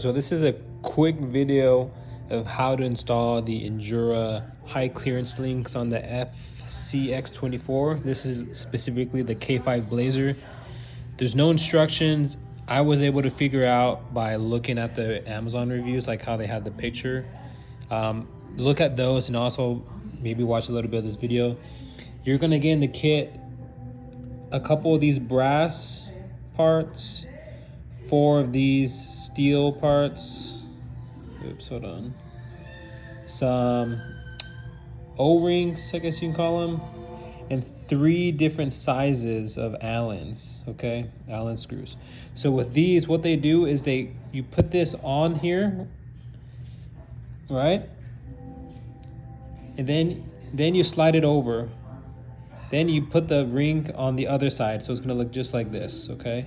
So this is a quick video of how to install the Injora high clearance links on the Fcx24. This is specifically the K5 Blazer. There's no instructions. I was able to figure out by looking at the Amazon reviews, like how they had the picture. Look at those and also maybe watch a little bit of this video. You're gonna get in the kit a couple of these brass parts, 4 of these steel parts, oops, hold on, some O-rings, I guess you can call them, and 3 different sizes of Allens, okay, Allen screws. So with these, what they do is you put this on here, right, and then you slide it over. Then you put the ring on the other side, so it's gonna look just like this, okay?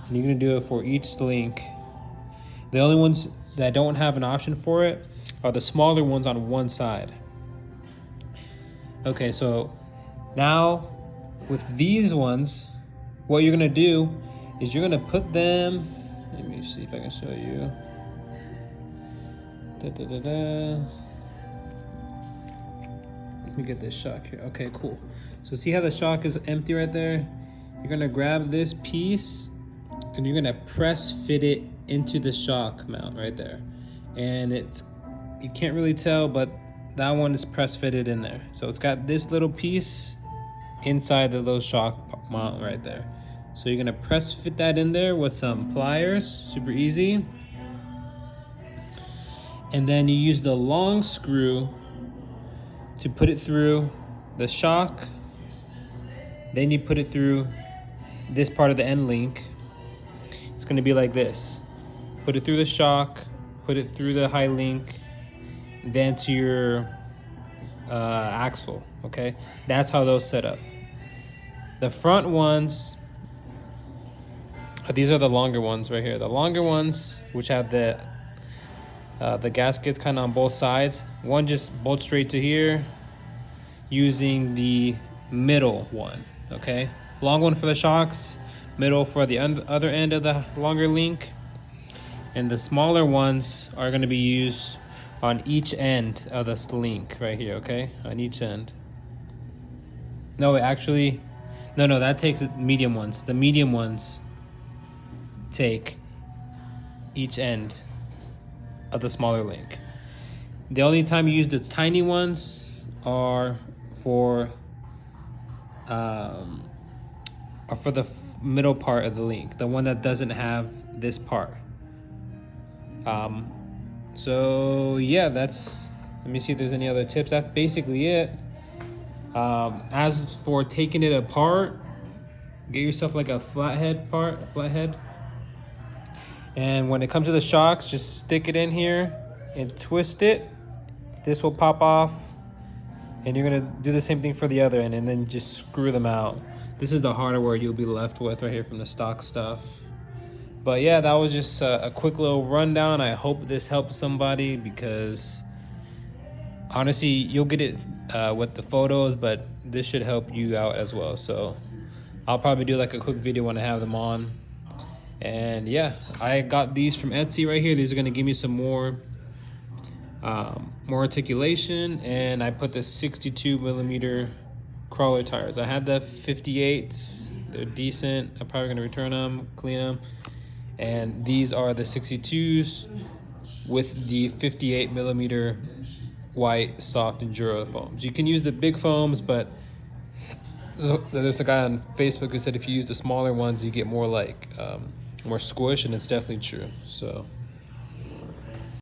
And you're gonna do it for each link. The only ones that don't have an option for it are the smaller ones on one side. Okay, so now with these ones, what you're gonna do is you're gonna put them, let me see if I can show you. Let me get this shock here. Okay, cool. So see how the shock is empty right there? You're gonna grab this piece and you're gonna press fit it into the shock mount right there. And you can't really tell, but that one is press fitted in there. So it's got this little piece inside the little shock mount right there. So you're gonna press fit that in there with some pliers, super easy. And then you use the long screw to put it through the shock. Then you put it through this part of the end link. It's gonna be like this. Put it through the shock, put it through the high link, then to your axle, okay? That's how those set up. The front ones, these are the longer ones right here. The longer ones, which have the gaskets kind of on both sides. One just bolts straight to here using the middle one, okay? Long one for the shocks, middle for the other end of the longer link, and the smaller ones are gonna be used on each end of this link right here, okay? On each end. No, actually, no, that takes medium ones. The medium ones take each end of the smaller link. The only time you use the tiny ones are for the middle part of the link, the one that doesn't have this part. So yeah, let me see if there's any other tips. That's basically it. As for taking it apart, get yourself like a flathead. And when it comes to the shocks, just stick it in here and twist it. This will pop off. And you're gonna do the same thing for the other end and then just screw them out. This is the hardware you'll be left with right here from the stock stuff. But yeah, that was just a quick little rundown. I hope this helps somebody because honestly, you'll get it with the photos, but this should help you out as well. So I'll probably do like a quick video when I have them on. And yeah, I got these from Etsy right here. These are gonna give me some more articulation, and I put the 62 millimeter crawler tires. I had the 58s, they're decent. I'm probably gonna return them, clean them. And these are the 62s with the 58 millimeter white soft Injora foams. You can use the big foams, but there's a guy on Facebook who said if you use the smaller ones, you get more like more squish, and it's definitely true. So